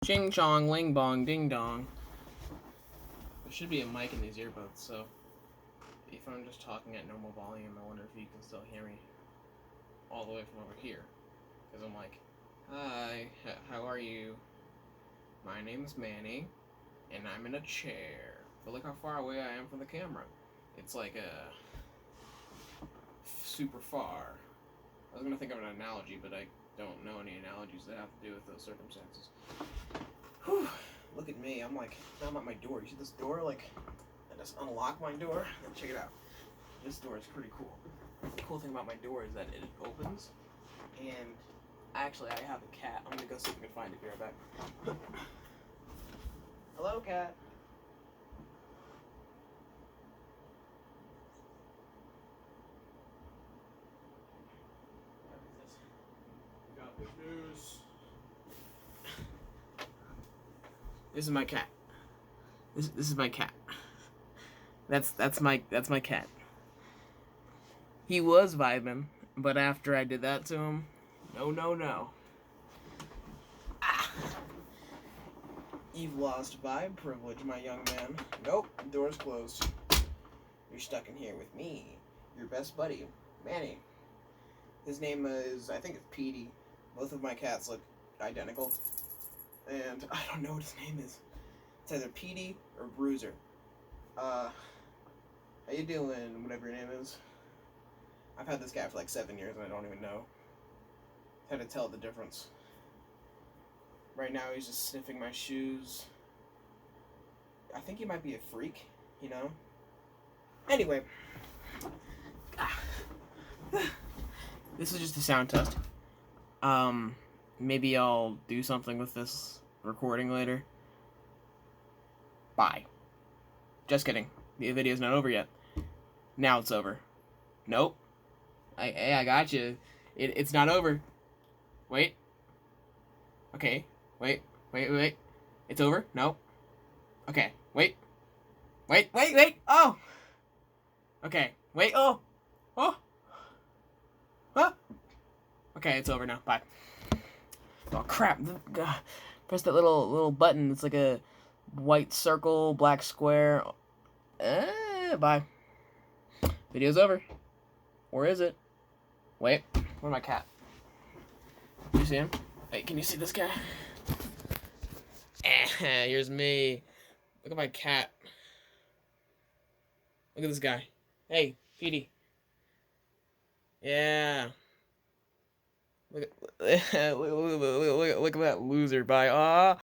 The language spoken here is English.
Ching chong, ling bong, ding dong. There should be a mic in these earbuds, so if I'm just talking at normal volume, I wonder if you can still hear me all the way from over here. Because I'm like, hi, how are you? My name's Manny, and I'm in a chair. But look how far away I am from the camera. It's like super far. I was gonna think of an analogy, but I don't know any analogies that have to do with those circumstances. Whew. Look at me. I'm like, now I'm at my door. You see this door? Like, I just unlock my door. And check it out. This door is pretty cool. The cool thing about my door is that it opens, and actually, I have a cat. I'm gonna go see if I can find it. Be right back. Hello, cat. Got the news. This is my cat. This is my cat. That's my cat. He was vibing, but after I did that to him, no. Ah. You've lost vibe privilege, my young man. Nope, door's closed. You're stuck in here with me, your best buddy, Manny. His name is, I think it's Petey. Both of my cats look identical. And I don't know what his name is. It's either Petey or Bruiser. How you doing, whatever your name is? I've had this cat for like 7 years and I don't even know how to tell the difference. Right now he's just sniffing my shoes. I think he might be a freak, you know? Anyway. This is just a sound test. Maybe I'll do something with this recording later. Bye. Just kidding. The video's not over yet. Now it's over. Nope. I got you. It's not over. Wait. Okay. Wait. It's over? No. Okay. Wait. Oh! Okay. Wait. Oh! Oh! Okay, it's over now. Bye. Oh, crap. Press that little button. It's like a white circle, black square. Bye. Video's over. Or is it? Wait. Where's my cat? You see him? Hey, can you see this guy? Here's me. Look at my cat. Look at this guy. Hey, Petey. Yeah. Look at, look at that loser. Bye.